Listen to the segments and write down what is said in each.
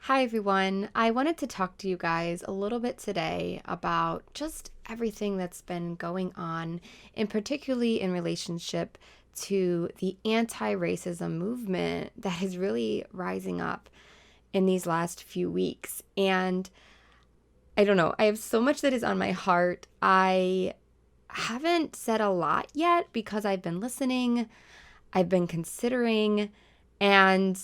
Hi, everyone. I wanted to talk to you guys a little bit today about just everything that's been going on, and particularly in relationship to the anti-racism movement that is really rising up in these last few weeks. And I don't know, I have so much that is on my heart. I haven't said a lot yet because I've been listening, I've been considering, and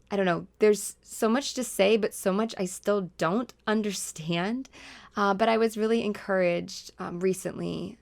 I don't know, there's so much to say, but so much I still don't understand. But I was really encouraged recently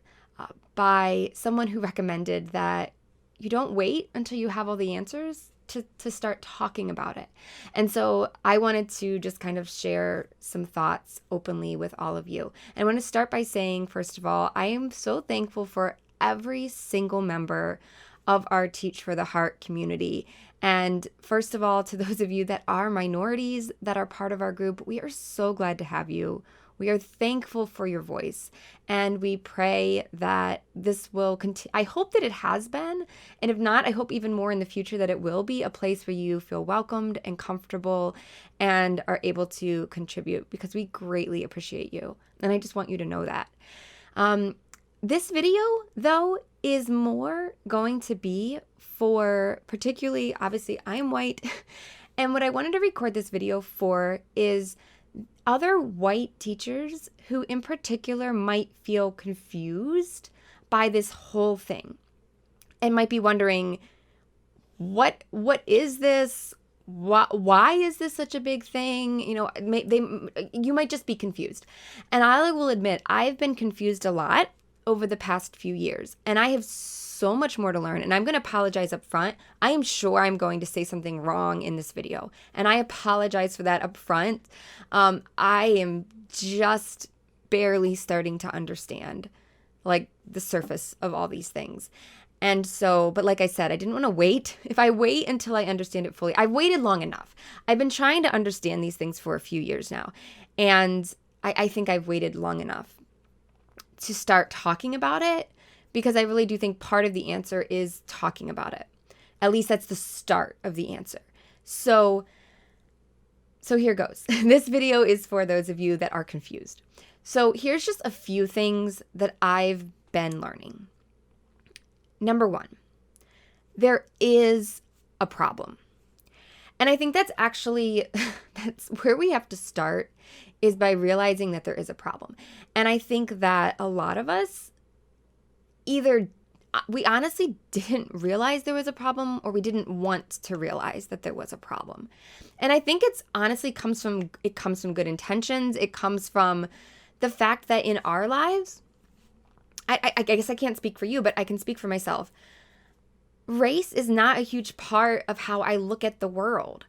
by someone who recommended that you don't wait until you have all the answers to start talking about it. And so I wanted to just kind of share some thoughts openly with all of you. And I want to start by saying, first of all, I am so thankful for every single member of our Teach for the Heart community. And first of all, to those of you that are minorities that are part of our group, we are so glad to have you. We are thankful for your voice, and we pray that this will continue. I hope that it has been, and if not, I hope even more in the future that it will be a place where you feel welcomed and comfortable and are able to contribute, because we greatly appreciate you. And I just want you to know that. This video, though, is more going to be for particularly, obviously, I'm white. And what I wanted to record this video for is other white teachers who in particular might feel confused by this whole thing and might be wondering, what is this? Why is this such a big thing? You know, you might just be confused. And I will admit, I've been confused a lot over the past few years, and I have so much more to learn, and I'm going to apologize up front. I am sure I'm going to say something wrong in this video, and I apologize for that up front. I am just barely starting to understand like the surface of all these things. And so, but like I said, I didn't want to wait. If I wait until I understand it fully, I've waited long enough. I've been trying to understand these things for a few years now, and I think I've waited long enough to start talking about it, because I really do think part of the answer is talking about it. At least that's the start of the answer. So here goes. This video is for those of you that are confused. So here's just a few things that I've been learning. Number one, there is a problem. And I think that's actually, that's where we have to start, is by realizing that there is a problem. And I think that a lot of us either, we honestly didn't realize there was a problem, or we didn't want to realize that there was a problem. And I think it's honestly comes from good intentions. It comes from the fact that in our lives, I guess I can't speak for you, but I can speak for myself. Race is not a huge part of how I look at the world.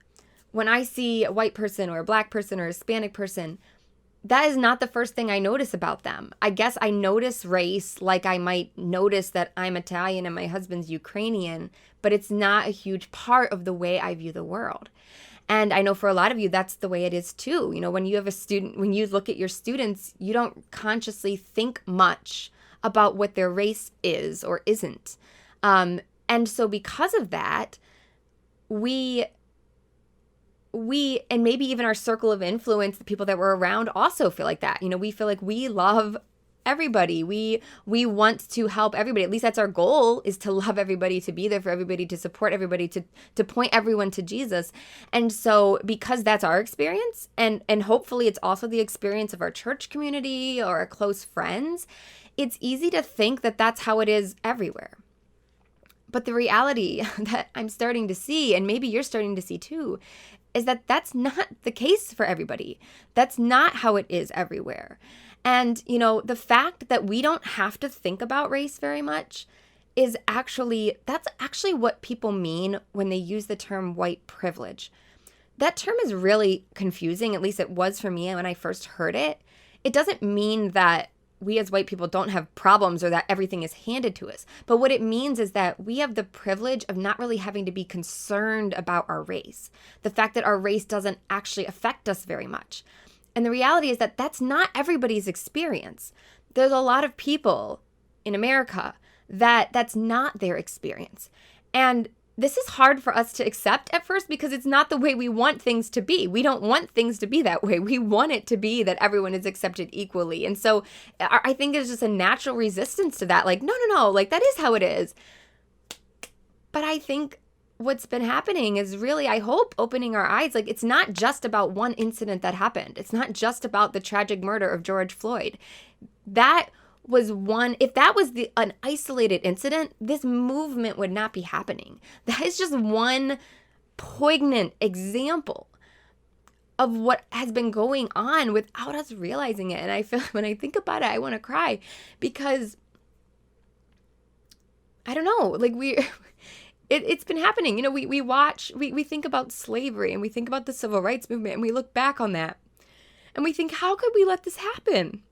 When I see a white person or a black person or a Hispanic person, that is not the first thing I notice about them. I guess I notice race like I might notice that I'm Italian and my husband's Ukrainian, but it's not a huge part of the way I view the world. And I know for a lot of you, that's the way it is too. You know, when you have a student, when you look at your students, you don't consciously think much about what their race is or isn't. And so because of that, we and maybe even our circle of influence, the people that we're around, also feel like that. You know, we feel like we love everybody. We want to help everybody. At least that's our goal, is to love everybody, to be there for everybody, to support everybody, to point everyone to Jesus. And so because that's our experience, and hopefully it's also the experience of our church community or our close friends, it's easy to think that that's how it is everywhere. But the reality that I'm starting to see, and maybe you're starting to see too, is that that's not the case for everybody. That's not how it is everywhere. And, you know, the fact that we don't have to think about race very much is that's actually what people mean when they use the term white privilege. That term is really confusing, at least it was for me when I first heard it. It doesn't mean that we as white people don't have problems or that everything is handed to us. But what it means is that we have the privilege of not really having to be concerned about our race. The fact that our race doesn't actually affect us very much. And the reality is that that's not everybody's experience. There's a lot of people in America that that's not their experience. And this is hard for us to accept at first because it's not the way we want things to be. We don't want things to be that way. We want it to be that everyone is accepted equally. And so I think there's just a natural resistance to that. Like, no, like that is how it is. But I think what's been happening is really, I hope, opening our eyes. Like, it's not just about one incident that happened. It's not just about the tragic murder of George Floyd. That was one, if that was an isolated incident, this movement would not be happening. That is just one poignant example of what has been going on without us realizing it. And I feel, when I think about it, I want to cry because I don't know, like it's been happening. You know, we think about slavery and we think about the civil rights movement and we look back on that and we think, how could we let this happen?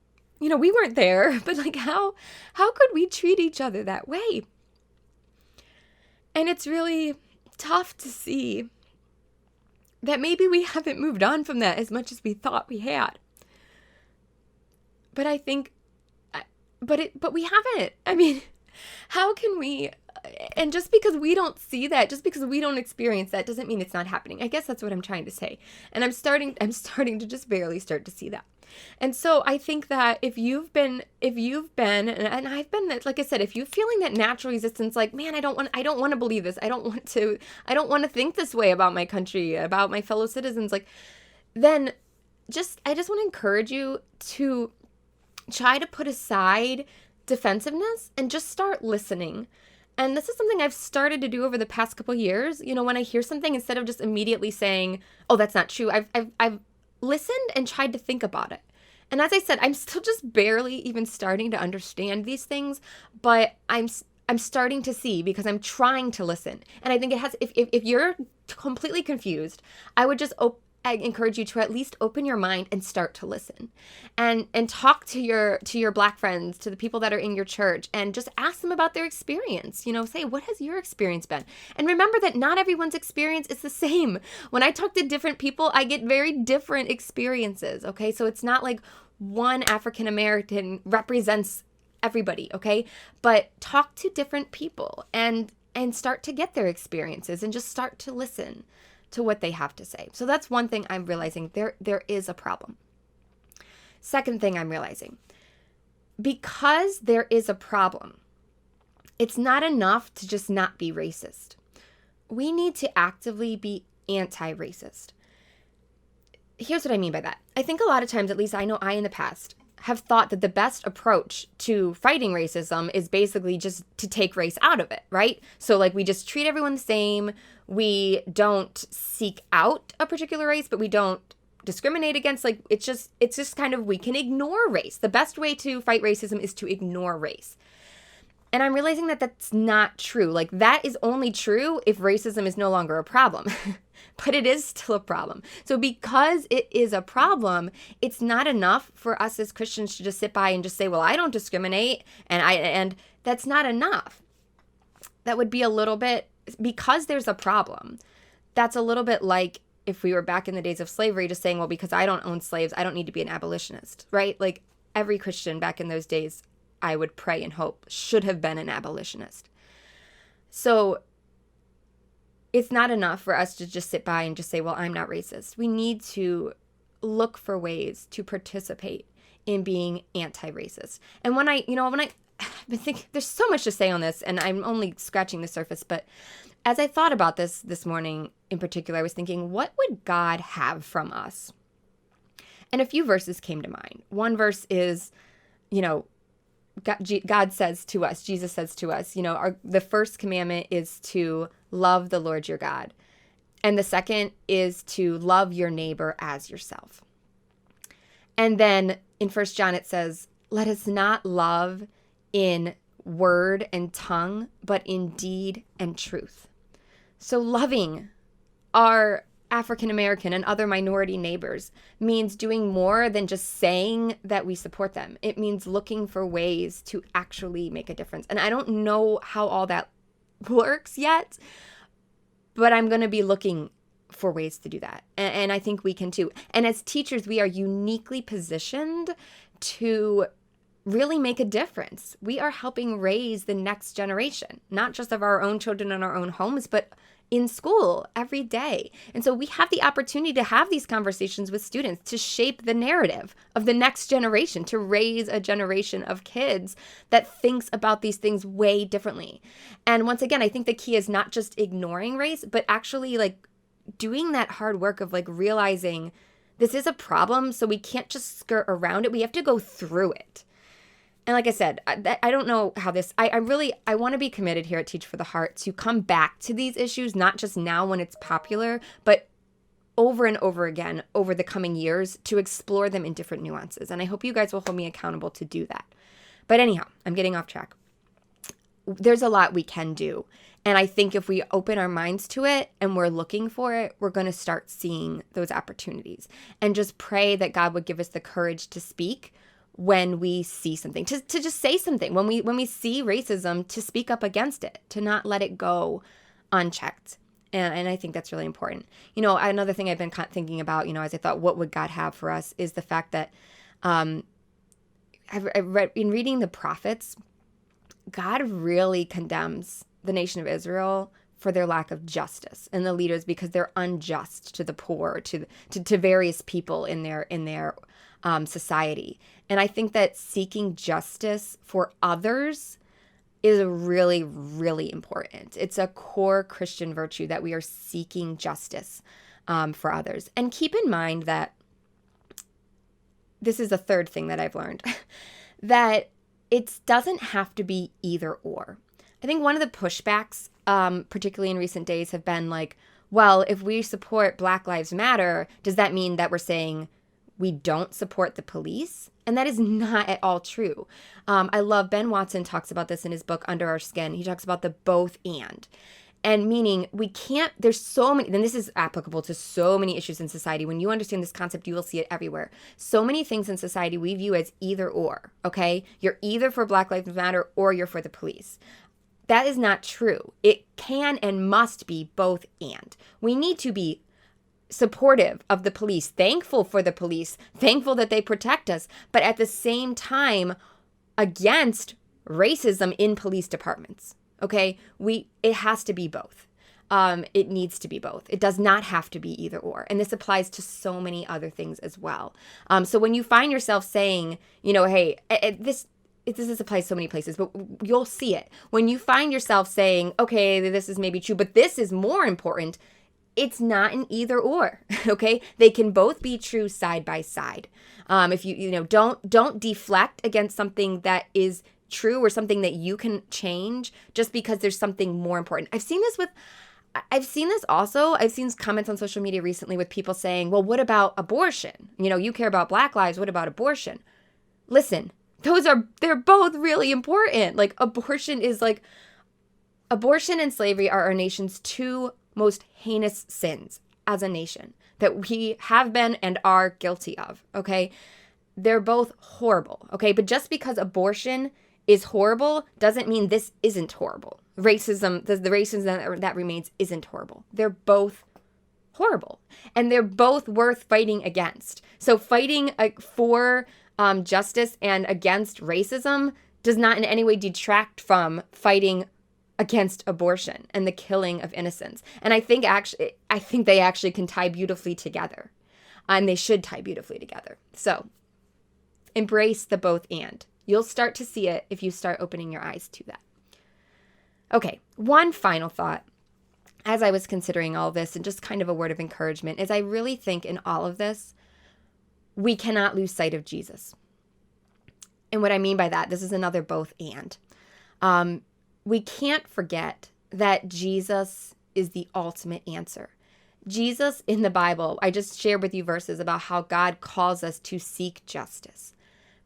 You know, we weren't there, but like how could we treat each other that way? And it's really tough to see that maybe we haven't moved on from that as much as we thought we had. But I think, but we haven't. I mean, how can we, and just because we don't see that, just because we don't experience that doesn't mean it's not happening. I guess that's what I'm trying to say. And I'm starting to just barely start to see that. And so I think that if you've been, and I've been, like I said, if you're feeling that natural resistance, like, man, I don't want to believe this. I don't want to think this way about my country, about my fellow citizens. Like, then I just want to encourage you to try to put aside defensiveness and just start listening. And this is something I've started to do over the past couple of years. You know, when I hear something, instead of just immediately saying, oh, that's not true, I've listened and tried to think about it. And as I said, I'm still just barely even starting to understand these things, but I'm starting to see because I'm trying to listen. And I think it has, if you're completely confused, I would just I encourage you to at least open your mind and start to listen and talk to your Black friends, to the people that are in your church, and just ask them about their experience. You know, say, what has your experience been? And remember that not everyone's experience is the same. When I talk to different people, I get very different experiences. Okay. So it's not like one African American represents everybody. Okay. But talk to different people and start to get their experiences and just start to listen to what they have to say. So that's one thing I'm realizing, there is a problem. Second thing I'm realizing, because there is a problem, it's not enough to just not be racist. We need to actively be anti-racist. Here's what I mean by that. I think a lot of times, at least I know I in the past, have thought that the best approach to fighting racism is basically just to take race out of it, right? So like we just treat everyone the same. We don't seek out a particular race, but we don't discriminate against, like, it's just kind of, we can ignore race. The best way to fight racism is to ignore race. And I'm realizing that that's not true. Like, that is only true if racism is no longer a problem. But it is still a problem. So because it is a problem, it's not enough for us as Christians to just sit by and just say, well, I don't discriminate, and that's not enough. That would be a little bit, because there's a problem, that's a little bit like if we were back in the days of slavery, just saying, well, because I don't own slaves, I don't need to be an abolitionist, right? Like, every Christian back in those days, I would pray and hope, should have been an abolitionist. So it's not enough for us to just sit by and just say, well, I'm not racist. We need to look for ways to participate in being anti-racist. And when I've been thinking, there's so much to say on this, and I'm only scratching the surface, but as I thought about this morning in particular, I was thinking, what would God have from us? And a few verses came to mind. One verse is, God says to us, Jesus says to us, the first commandment is to love the Lord your God. And the second is to love your neighbor as yourself. And then in 1 John it says, let us not love in word and tongue, but in deed and truth. So loving our African American and other minority neighbors means doing more than just saying that we support them. It means looking for ways to actually make a difference. And I don't know how all that works yet, but I'm going to be looking for ways to do that. And I think we can too. And as teachers, we are uniquely positioned to really make a difference. We are helping raise the next generation, not just of our own children in our own homes, but in school every day. And so we have the opportunity to have these conversations with students to shape the narrative of the next generation, to raise a generation of kids that thinks about these things way differently. And once again, I think the key is not just ignoring race, but actually like doing that hard work of like realizing this is a problem, so we can't just skirt around it. We have to go through it. And like I said, I don't know how this, I want to be committed here at Teach for the Heart to come back to these issues, not just now when it's popular, but over and over again over the coming years to explore them in different nuances. And I hope you guys will hold me accountable to do that. But anyhow, I'm getting off track. There's a lot we can do. And I think if we open our minds to it and we're looking for it, we're going to start seeing those opportunities. And just pray that God would give us the courage to speak when we see something, to just say something, when we see racism, to speak up against it, to not let it go unchecked. And I think that's really important. You know, another thing I've been thinking about, you know, as I thought, what would God have for us, is the fact that I read in reading the prophets, God really condemns the nation of Israel for their lack of justice and the leaders because they're unjust to the poor, to various people in their society. And I think that seeking justice for others is really, really important. It's a core Christian virtue that we are seeking justice for others. And keep in mind that this is the third thing that I've learned, that it doesn't have to be either or. I think one of the pushbacks, particularly in recent days, have been like, well, if we support Black Lives Matter, does that mean that we're saying we don't support the police? And that is not at all true. I love Ben Watson talks about this in his book, Under Our Skin. He talks about the both and meaning we can't, there's so many, and this is applicable to so many issues in society. When you understand this concept, you will see it everywhere. So many things in society we view as either or, okay? You're either for Black Lives Matter or you're for the police. That is not true. It can and must be both and. We need to be supportive of the police, thankful for the police, thankful that they protect us, but at the same time against racism in police departments. Okay, it has to be both. It needs to be both. It does not have to be either or. And this applies to so many other things as well. So when you find yourself saying, you know, hey, this applies so many places, but you'll see it. When you find yourself saying, okay, this is maybe true, but this is more important, it's not an either or, okay? They can both be true side by side. If you know, don't deflect against something that is true or something that you can change just because there's something more important. I've seen comments on social media recently with people saying, well, what about abortion? You know, you care about Black lives, what about abortion? Listen, they're both really important. Like abortion and slavery are our nation's two most heinous sins as a nation that we have been and are guilty of, okay? They're both horrible, okay? But just because abortion is horrible doesn't mean this isn't horrible. Racism, the racism that remains isn't horrible. They're both horrible. And they're both worth fighting against. So fighting for justice and against racism does not in any way detract from fighting against abortion and the killing of innocents. And I think they actually can tie beautifully together. And they should tie beautifully together. So embrace the both and. You'll start to see it if you start opening your eyes to that. Okay, one final thought as I was considering all this, and just kind of a word of encouragement, is I really think in all of this, we cannot lose sight of Jesus. And what I mean by that, this is another both and. We can't forget that Jesus is the ultimate answer. Jesus in the Bible, I just shared with you verses about how God calls us to seek justice.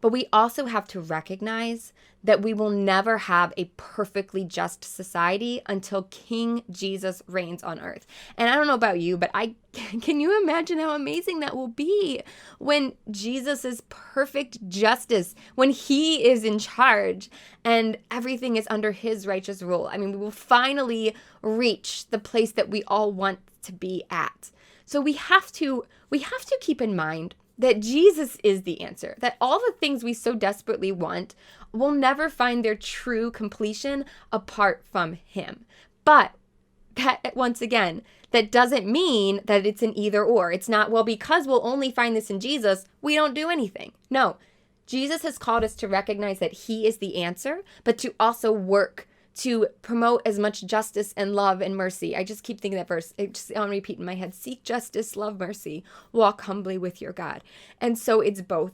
But we also have to recognize that we will never have a perfectly just society until King Jesus reigns on earth. And I don't know about you, but can you imagine how amazing that will be when Jesus is perfect justice, when he is in charge and everything is under his righteous rule. I mean, we will finally reach the place that we all want to be at. So we have to keep in mind that Jesus is the answer, that all the things we so desperately want will never find their true completion apart from him. But that, once again, that doesn't mean that it's an either or. It's not, well, because we'll only find this in Jesus, we don't do anything. No, Jesus has called us to recognize that he is the answer, but to also work to promote as much justice and love and mercy. I just keep thinking that verse. It's on repeat in my head. Seek justice, love mercy, walk humbly with your God. And so it's both.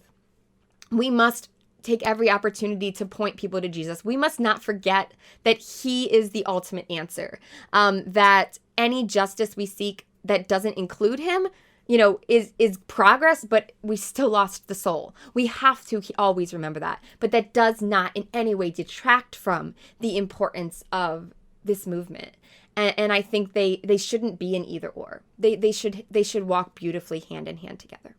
We must take every opportunity to point people to Jesus. We must not forget that he is the ultimate answer, that any justice we seek that doesn't include him, is progress, but we still lost the soul. We have to always remember that. But that does not in any way detract from the importance of this movement. And I think they shouldn't be an either or. They should walk beautifully hand in hand together.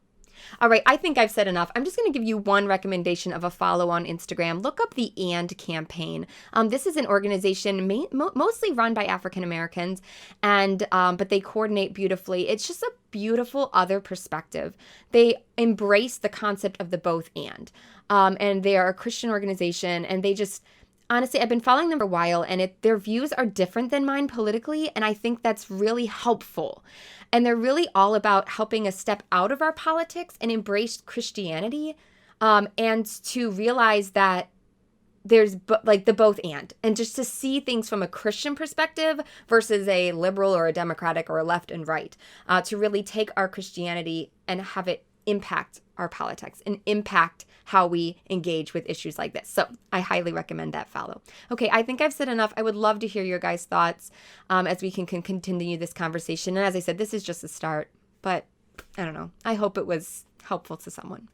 All right, I think I've said enough. I'm just going to give you one recommendation of a follow on Instagram. Look up the AND campaign. This is an organization mostly run by African Americans, and but they coordinate beautifully. It's just a beautiful other perspective. They embrace the concept of the both and they are a Christian organization, and they just honestly, I've been following them for a while, and their views are different than mine politically, and I think that's really helpful. And they're really all about helping us step out of our politics and embrace Christianity, and to realize that there's the both and just to see things from a Christian perspective versus a liberal or a democratic or a left and right, to really take our Christianity and have it impact our politics and impact how we engage with issues like this. So I highly recommend that follow. Okay, I think I've said enough. I would love to hear your guys' thoughts as we can continue this conversation. And as I said, this is just a start, but I don't know. I hope it was helpful to someone.